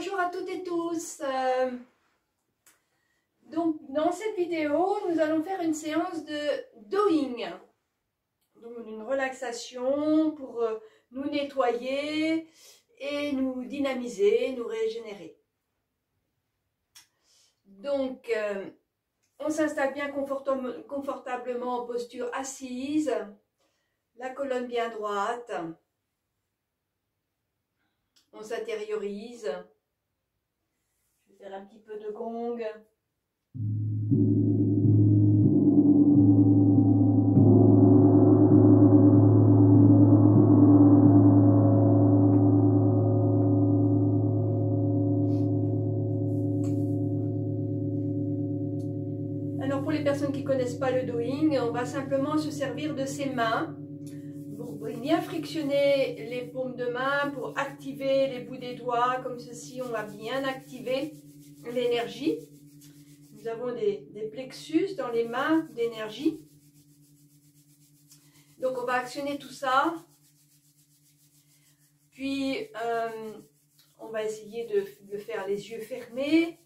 Bonjour à toutes et tous. Donc dans cette vidéo, nous allons faire une séance de doing. Donc une relaxation pour nous nettoyer et nous dynamiser, nous régénérer. Donc on s'installe bien confortablement en posture assise, la colonne bien droite. On s'intériorise. Je vais faire un petit peu de gong. Alors pour les personnes qui ne connaissent pas le doing, on va simplement se servir de ses mains pour bien frictionner les paumes de main, pour activer les bouts des doigts, comme ceci, on va bien activer l'énergie. Nous avons des plexus dans les mains d'énergie. Donc on va actionner tout ça. Puis on va essayer de le faire les yeux fermés.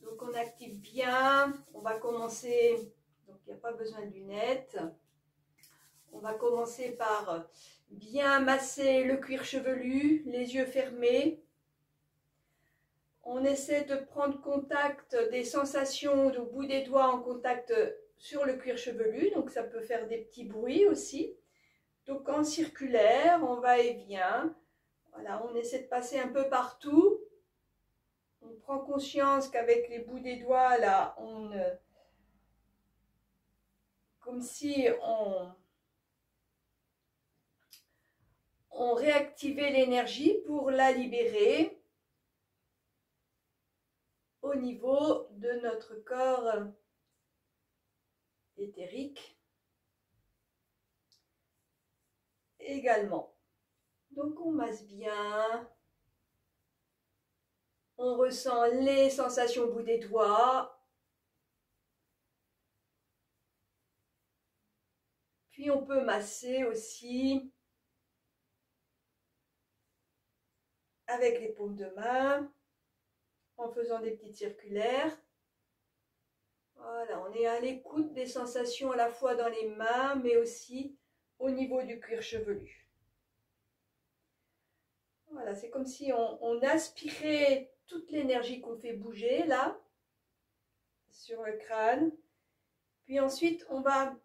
Donc on active bien. On va commencer, donc il n'y a pas besoin de lunettes. On va commencer par bien masser le cuir chevelu, les yeux fermés. On essaie de prendre contact des sensations au bout des doigts en contact sur le cuir chevelu. Donc ça peut faire des petits bruits aussi. Donc en circulaire, on va et vient. Voilà, on essaie de passer un peu partout. On prend conscience qu'avec les bouts des doigts, là, comme si on réactivait l'énergie pour la libérer au niveau de notre corps éthérique également. Donc on masse bien, on ressent les sensations au bout des doigts, puis on peut masser aussi avec les paumes de main, en faisant des petites circulaires. Voilà, on est à l'écoute des sensations à la fois dans les mains, mais aussi au niveau du cuir chevelu. Voilà, c'est comme si on aspirait toute l'énergie qu'on fait bouger là, sur le crâne. Puis ensuite, on va,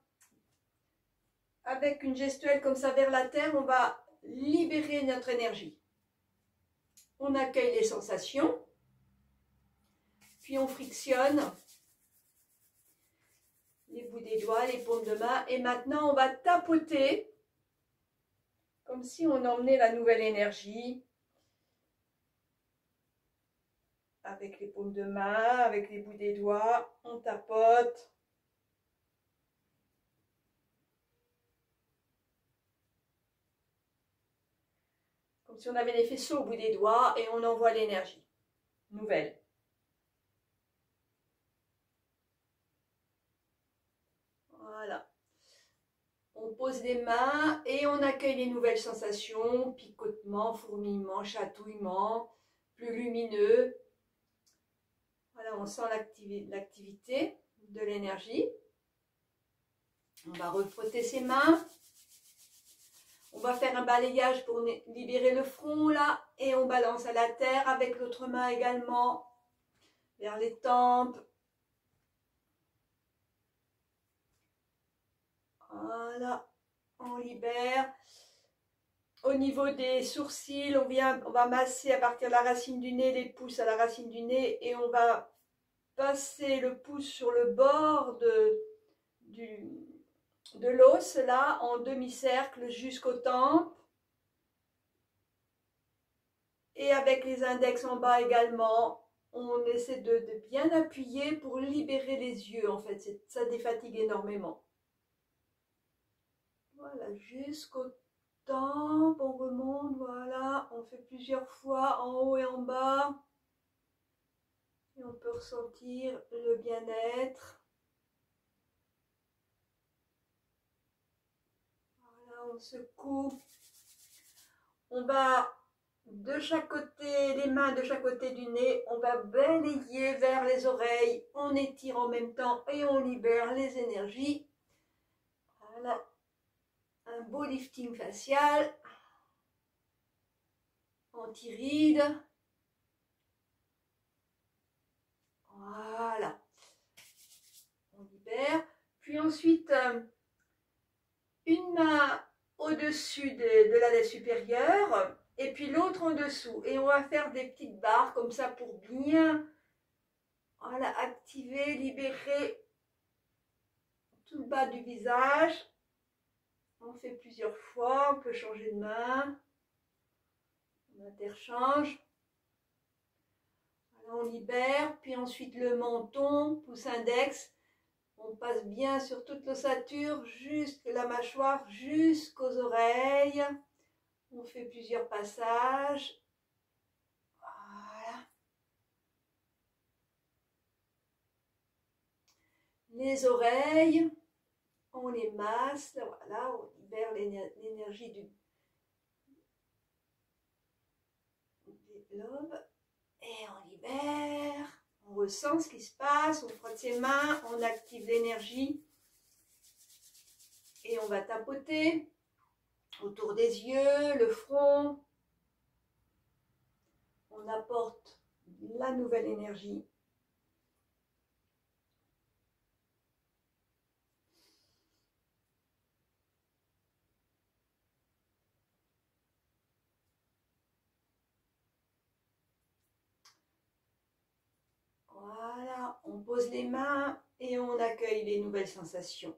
avec une gestuelle comme ça vers la terre, on va libérer notre énergie. On accueille les sensations, puis on frictionne les bouts des doigts, les paumes de main. Et maintenant, on va tapoter, comme si on emmenait la nouvelle énergie. Avec les paumes de main, avec les bouts des doigts, on tapote. Comme si on avait des faisceaux au bout des doigts et on envoie l'énergie nouvelle. Voilà. On pose les mains et on accueille les nouvelles sensations, picotement, fourmillement, chatouillement, plus lumineux. Voilà, on sent l'activité de l'énergie. On va refrotter ses mains. On va faire un balayage pour libérer le front là et on balance à la terre avec l'autre main également vers les tempes. Voilà, on libère. Au niveau des sourcils, on va masser à partir de la racine du nez, les pouces à la racine du nez et on va passer le pouce sur le bord de l'os là en demi-cercle jusqu'aux tempes. Et avec les index en bas également, on essaie de bien appuyer pour libérer les yeux en fait, ça défatigue énormément. Voilà, jusqu'aux tempes, on remonte, voilà, on fait plusieurs fois en haut et en bas. Et on peut ressentir le bien-être. Voilà, on secoue. On va de chaque côté, les mains de chaque côté du nez, on va balayer vers les oreilles, on étire en même temps et on libère les énergies. Voilà, un beau lifting facial, anti-rides. Voilà, on libère. Puis ensuite, une main au-dessus de la laisse supérieure et puis l'autre en dessous. Et on va faire des petites barres comme ça pour bien, voilà, activer, libérer tout le bas du visage. On fait plusieurs fois, on peut changer de main. On interchange. Voilà, on libère, puis ensuite le menton, pouce index. On passe bien sur toute l'ossature, jusque la mâchoire, jusqu'aux oreilles. On fait plusieurs passages. Voilà. Les oreilles, on les masse. Voilà, on libère l'énergie des lobes. Et on libère. On ressent ce qui se passe. On frotte ses mains. On active l'énergie. Et on va tapoter autour des yeux, le front. On apporte la nouvelle énergie. Voilà, on pose les mains et on accueille les nouvelles sensations.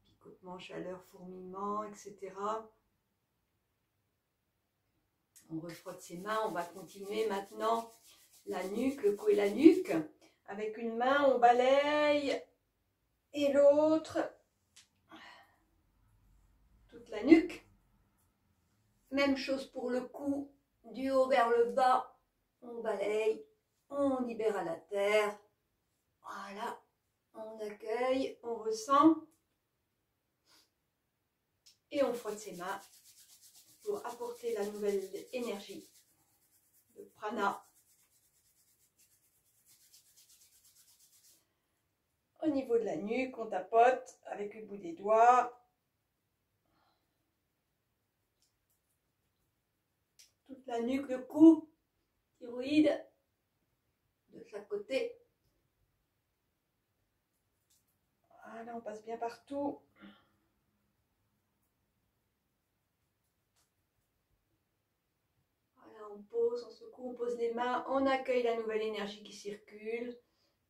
Picotement, chaleur, fourmillement, etc. On refrotte ses mains, on va continuer maintenant la nuque, le cou et la nuque. Avec une main, on balaye et l'autre, toute la nuque. Même chose pour le cou, du haut vers le bas, on balaye, on libère à la terre. Voilà, on accueille, on ressent et on frotte ses mains pour apporter la nouvelle énergie, le prana. Au niveau de la nuque, on tapote avec le bout des doigts. Toute la nuque, le cou, thyroïde, de chaque côté. Voilà, on passe bien partout. Voilà, on pose, on secoue, on pose les mains, on accueille la nouvelle énergie qui circule.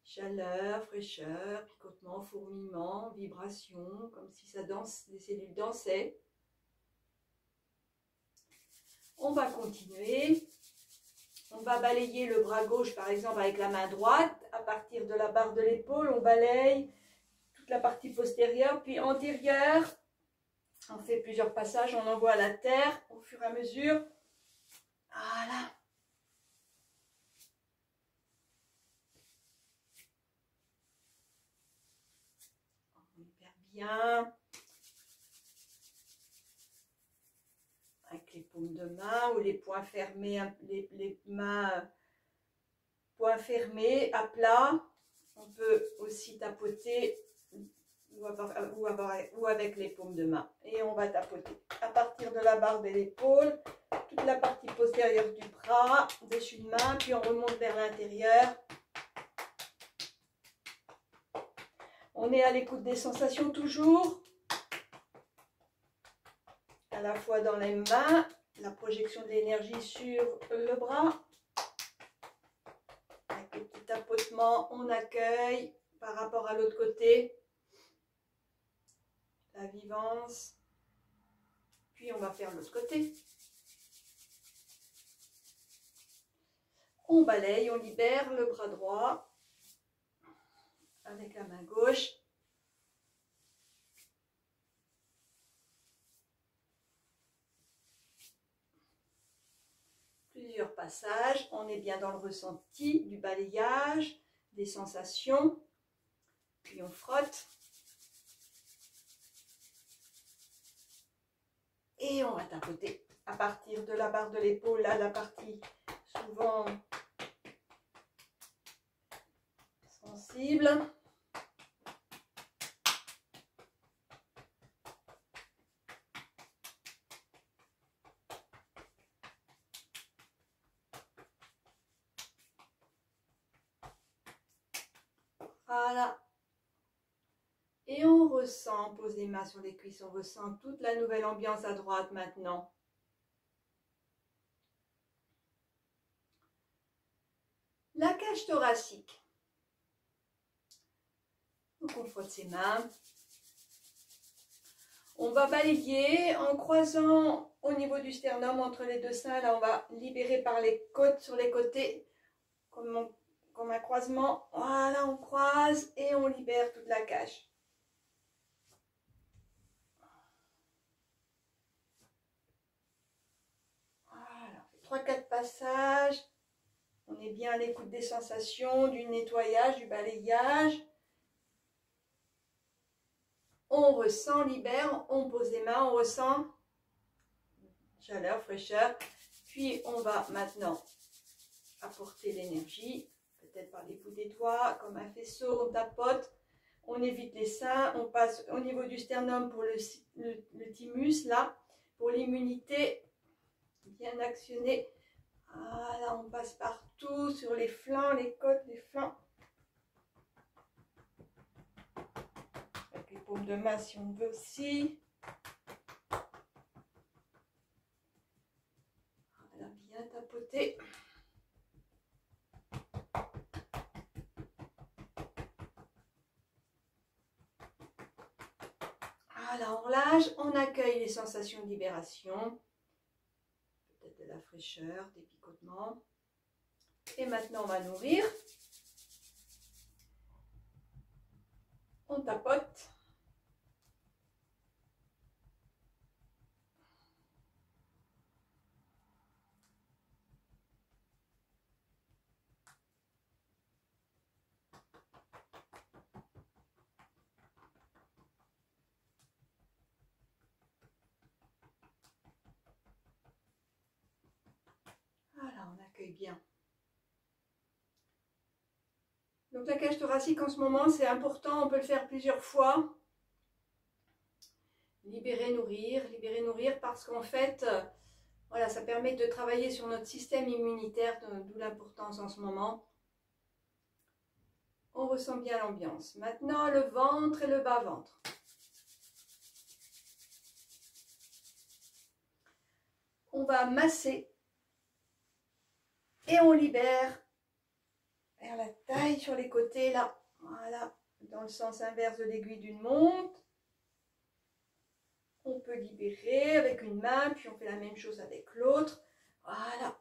Chaleur, fraîcheur, picotement, fourmillement, vibration, comme si ça danse, les cellules dansaient. On va continuer. On va balayer le bras gauche, par exemple, avec la main droite. À partir de la barre de l'épaule, on balaye toute la partie postérieure, puis antérieure. On fait plusieurs passages, on envoie à la terre au fur et à mesure. Voilà. On libère bien. Avec les paumes de main ou les poings fermés, les mains poings fermés à plat. On peut aussi tapoter ou avec les paumes de main. Et on va tapoter à partir de la barre de l'épaule, toute la partie postérieure du bras, dessus de main, puis on remonte vers l'intérieur. On est à l'écoute des sensations toujours. À la fois dans les mains, la projection de l'énergie sur le bras. Avec le petit tapotement, on accueille par rapport à l'autre côté. La vivance. Puis on va faire l'autre côté. On balaye, on libère le bras droit avec la main gauche. Plusieurs passages, on est bien dans le ressenti du balayage, des sensations, puis on frotte. Et on va tapoter à partir de la barre de l'épaule, là, la partie souvent sensible. Voilà. Et on ressent, on pose les mains sur les cuisses, on ressent toute la nouvelle ambiance à droite maintenant. La cage thoracique. Donc on frotte ses mains. On va balayer en croisant au niveau du sternum entre les deux seins. Là, on va libérer par les côtes, sur les côtés, comme un croisement. Voilà, on croise et on libère toute la cage. Voilà, 3-4 passages. On est bien à l'écoute des sensations, du nettoyage, du balayage. On ressent, libère, on pose les mains, on ressent chaleur, fraîcheur. Puis on va maintenant apporter l'énergie, peut-être par les bouts des doigts, comme un faisceau, on tapote. On évite les seins, on passe au niveau du sternum pour le thymus, là, pour l'immunité, bien actionné. Voilà, on passe partout, sur les flancs, les côtes, les flancs. Avec les paumes de main si on veut aussi. Voilà, bien tapoter. Voilà, on relâche, on accueille les sensations de libération. Peut-être de la fraîcheur, des picotements. Et maintenant, on va nourrir. On tapote. Voilà, on accueille bien. Donc la cage thoracique en ce moment, c'est important, on peut le faire plusieurs fois. Libérer, nourrir parce qu'en fait, voilà, ça permet de travailler sur notre système immunitaire, d'où l'importance en ce moment. On ressent bien l'ambiance. Maintenant, le ventre et le bas-ventre. On va masser et on libère vers la taille sur les côtés, là. Voilà, dans le sens inverse de l'aiguille d'une montre. On peut libérer avec une main, puis on fait la même chose avec l'autre. Voilà.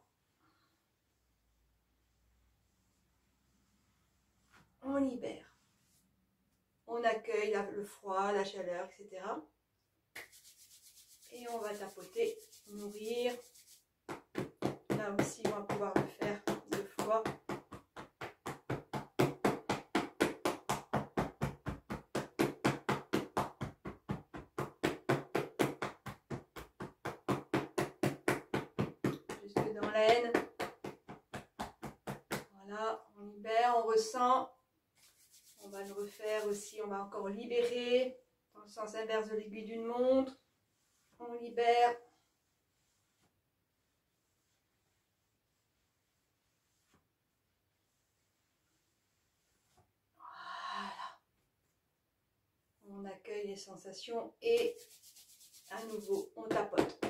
On libère. On accueille le froid, la chaleur, etc. Et on va tapoter, nourrir. Là aussi, on va pouvoir le faire 2 fois. Jusque dans l'aine. Voilà, on libère, on ressent. On va le refaire aussi, on va encore libérer dans le sens inverse de l'aiguille d'une montre. On libère. Voilà. On accueille les sensations et à nouveau, on tapote.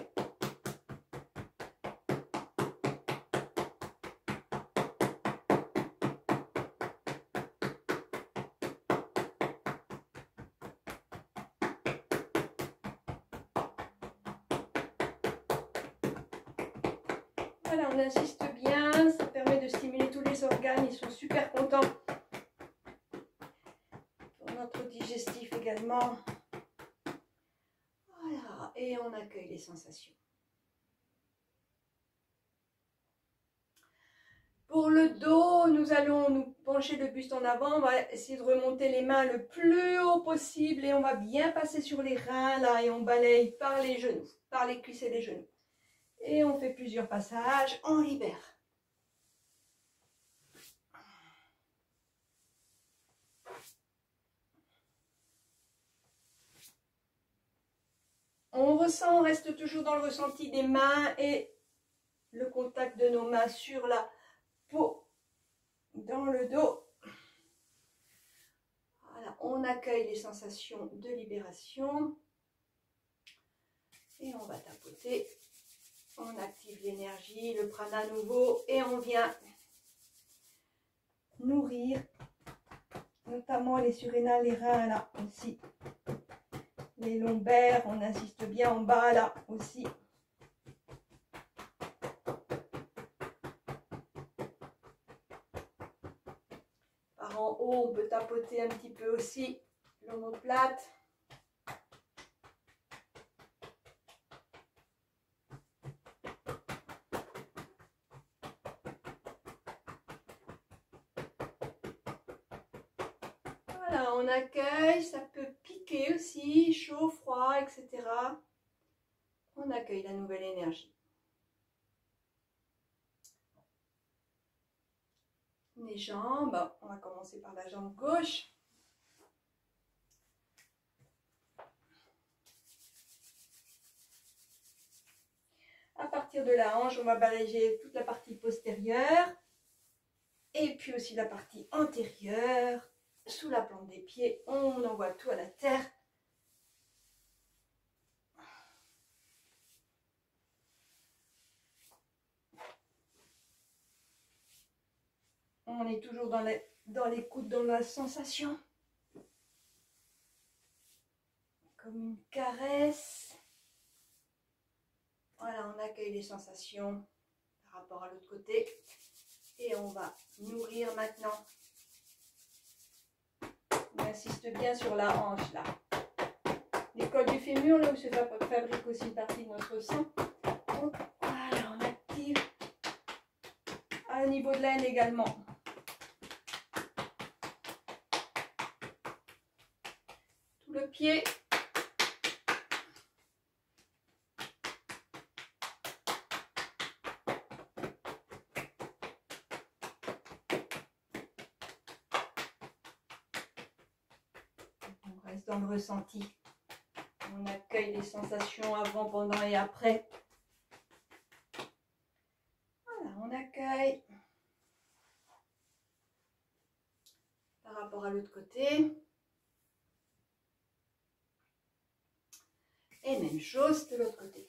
Voilà, on insiste bien, ça permet de stimuler tous les organes, ils sont super contents. Pour notre digestif également. Voilà, et on accueille les sensations. Pour le dos, nous allons nous pencher le buste en avant, on va essayer de remonter les mains le plus haut possible et on va bien passer sur les reins là et on balaye par les genoux, par les cuisses et les genoux. Et on fait plusieurs passages, on libère. On ressent, on reste toujours dans le ressenti des mains et le contact de nos mains sur la peau, dans le dos. Voilà, on accueille les sensations de libération. Et on va tapoter. On active l'énergie, le prana à nouveau et on vient nourrir notamment les surrénales, les reins là aussi. Les lombaires, on insiste bien en bas là aussi. Par en haut, on peut tapoter un petit peu aussi l'omoplate. Voilà, on accueille, ça peut piquer aussi, chaud, froid, etc. On accueille la nouvelle énergie. Les jambes, on va commencer par la jambe gauche. À partir de la hanche, on va balayer toute la partie postérieure et puis aussi la partie antérieure. Sous la plante des pieds, on envoie tout à la terre. On est toujours dans l'écoute, dans la sensation. Comme une caresse. Voilà, on accueille les sensations par rapport à l'autre côté. Et on va nourrir maintenant. On insiste bien sur la hanche là. Les cols du fémur, là où se fabrique aussi une partie de notre sang. Donc, voilà, on active à niveau de l'aine également. Tout le pied. On reste dans le ressenti. On accueille les sensations avant, pendant et après. Voilà, on accueille. Par rapport à l'autre côté. Et même chose de l'autre côté.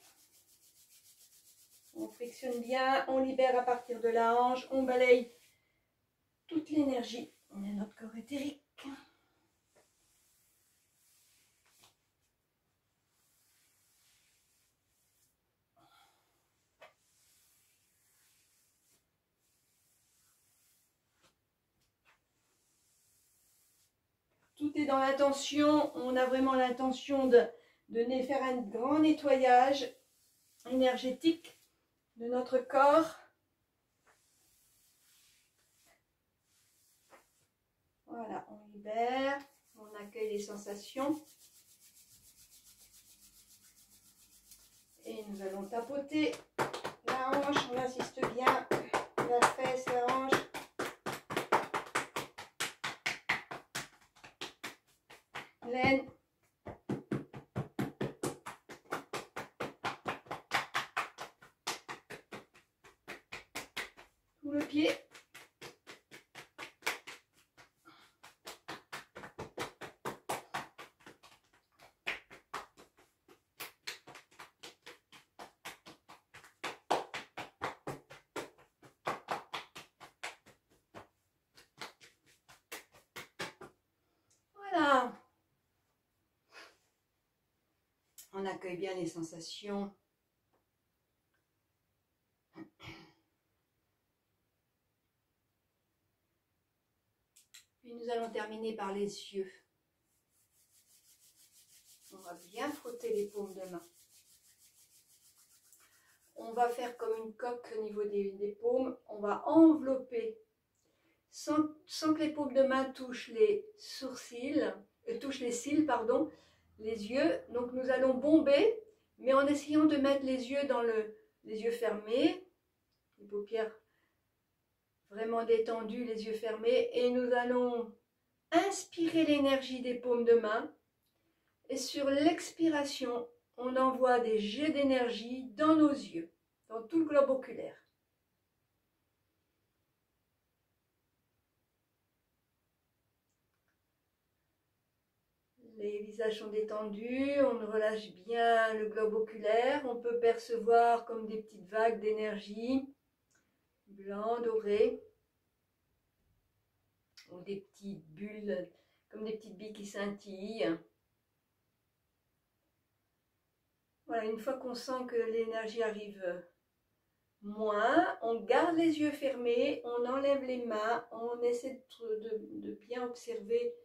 On frictionne bien, on libère à partir de la hanche, on balaye toute l'énergie de notre corps éthérique. Tout est dans l'intention, on a vraiment l'intention de faire un grand nettoyage énergétique de notre corps. Voilà, on libère, on accueille les sensations. Et nous allons tapoter la hanche, on insiste bien, la fesse, la hanche. L'aine. Tout le pied. Voilà. On accueille bien les sensations. Puis nous allons terminer par les yeux. On va bien frotter les paumes de main. On va faire comme une coque au niveau des paumes. On va envelopper sans que les paumes de main touchent les sourcils, touchent les cils, pardon, les yeux. Donc nous allons bomber, mais en essayant de mettre les yeux dans les yeux fermés, les paupières vraiment détendues, les yeux fermés, et nous allons inspirer l'énergie des paumes de main, et sur l'expiration, on envoie des jets d'énergie dans nos yeux, dans tout le globe oculaire. Les visages sont détendus, on relâche bien le globe oculaire, on peut percevoir comme des petites vagues d'énergie, blanc, doré, ou des petites bulles, comme des petites billes qui scintillent. Voilà, une fois qu'on sent que l'énergie arrive moins, on garde les yeux fermés, on enlève les mains, on essaie de bien observer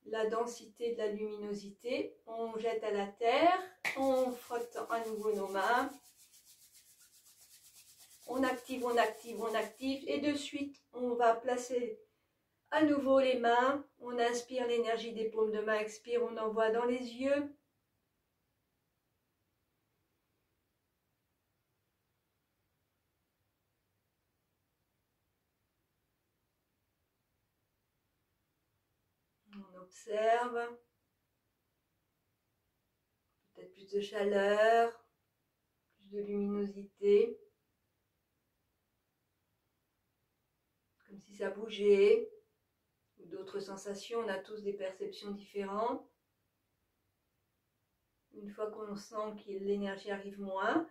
la densité de la luminosité, on jette à la terre, on frotte à nouveau nos mains, on active, on active, on active, et de suite on va placer à nouveau les mains, on inspire l'énergie des paumes de main, expire, on envoie dans les yeux. On observe, peut-être plus de chaleur, plus de luminosité, comme si ça bougeait, ou d'autres sensations, on a tous des perceptions différentes. Une fois qu'on sent que l'énergie arrive moins,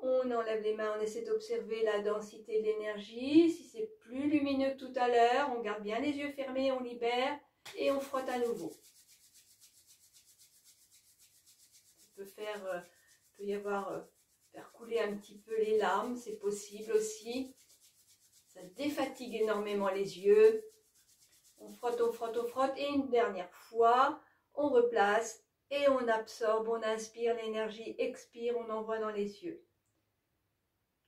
on enlève les mains, on essaie d'observer la densité de l'énergie. Si c'est plus lumineux que tout à l'heure, on garde bien les yeux fermés, on libère et on frotte à nouveau. Ça peut y avoir, faire couler un petit peu les larmes, c'est possible aussi. Ça défatigue énormément les yeux. On frotte, on frotte, on frotte, et une dernière fois, on replace et on absorbe, on inspire l'énergie, expire, on envoie dans les yeux,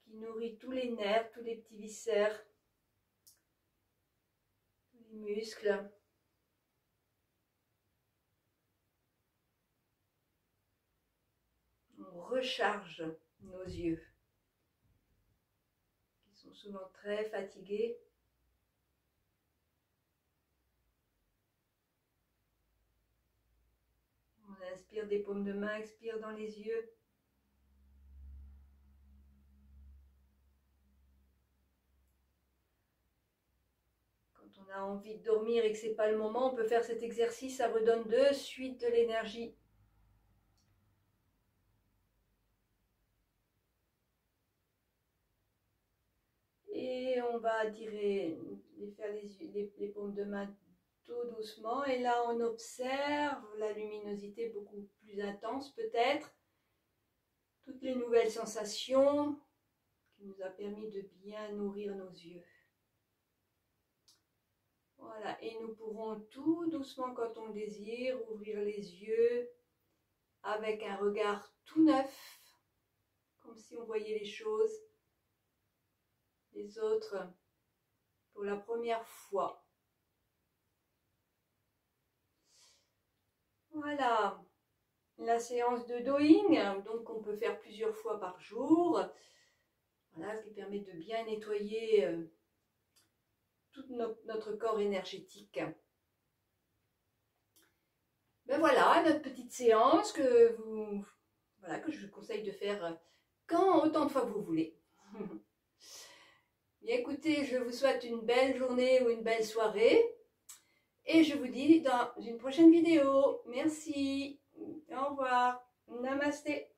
qui nourrit tous les nerfs, tous les petits viscères, tous les muscles. On recharge nos yeux, qui sont souvent très fatigués. On inspire des paumes de main, expire dans les yeux. Quand on a envie de dormir et que ce n'est pas le moment, on peut faire cet exercice, ça redonne de suite de l'énergie. Et on va faire les paumes de main tout doucement. Et là, on observe la luminosité beaucoup plus intense peut-être. Toutes les nouvelles sensations qui nous a permis de bien nourrir nos yeux. Voilà, et nous pourrons tout doucement, quand on désire, ouvrir les yeux avec un regard tout neuf, comme si on voyait les choses, les autres, pour la première fois. Voilà, la séance de Doing, donc on peut faire plusieurs fois par jour. Voilà, ce qui permet de bien nettoyer tout notre corps énergétique. Ben voilà, notre petite séance que je vous conseille de faire autant de fois que vous voulez. Bien écoutez, je vous souhaite une belle journée ou une belle soirée. Et je vous dis dans une prochaine vidéo. Merci. Au revoir. Namasté.